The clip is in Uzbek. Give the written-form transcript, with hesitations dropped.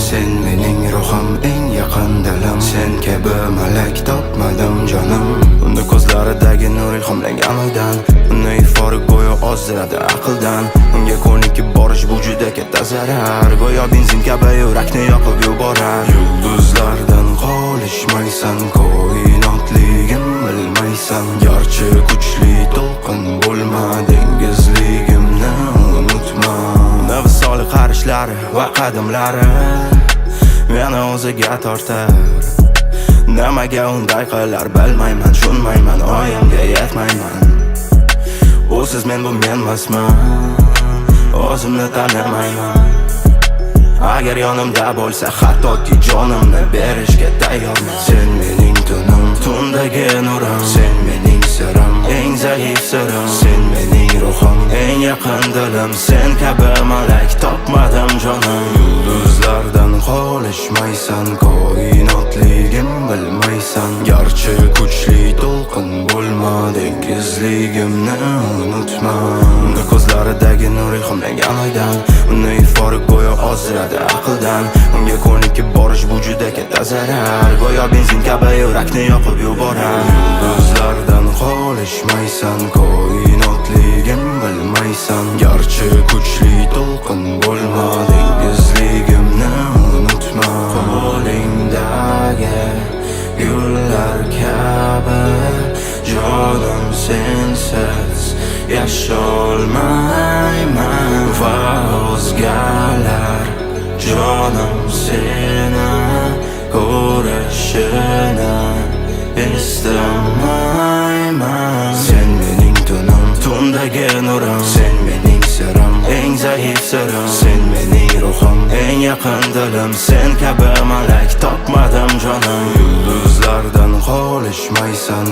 Sen mening ruhim, eng yaqin dilim. Sen kabi malak topmadim jonim. Unda ko'zlaridagi nur ilhomlangan oydan. Uni iforik go'yo ozdiradi aqldan. Unga ko'nikib borish bu juda katta zarar. Go'yo benzin kabi yurakni yoqib yuborar. Yulduzlardan qolishmaysan, koinotligim bilmaysan. Garchi kuchli to'lqin bo'lma, dengizligimni unutma. Nafsoli qarishlari va qadamlari meni o'ziga tortar. Nimaga unday qilar bilmayman, tushunmayman, oyimga yetmayman. O'siz men bu menmasman, o'zimni tanimayman. Agar yonimda bo'lsa hattoki jonimni berishga tayyorman. Sen mening tunim, tundagi nurim. Sen mening sirim, eng zaif sirim. Sen mening ruhim, eng yaqin dilim. Sen kabi malak topmadim jonim. Yulduzlardan qolishmaysan, koinotligim bilmaysan. Garchi kuchli to'lqin bo'lma, dengizligimni unutma. Unda ko'zlaridagi nur ilhomlangan oydan. Uni iforik go'yo ozdiradi aqldan. Unga ko'nikib borish bu juda katta zarar. Go'yo benzin kabi yurakni yoqib yuborar. Yulduzlardan qolishmaysan, koinotligim bilmaysan. Garchi kuchli to'lqin bo'lma, dengizligimni unutma. Qo'lingdagi gullar kabi jonim sensiz yasholmayman. Va o'zgalar jonim seni ko'rishini istamayman. Sen mening tunim, tundagi nurim. Sen mening sirim, eng zaif sirim. Sen mening ruhim, eng yaqin dilim. Sen kabi malak topmadim jonim. Yulduzlardan qolishmaysan,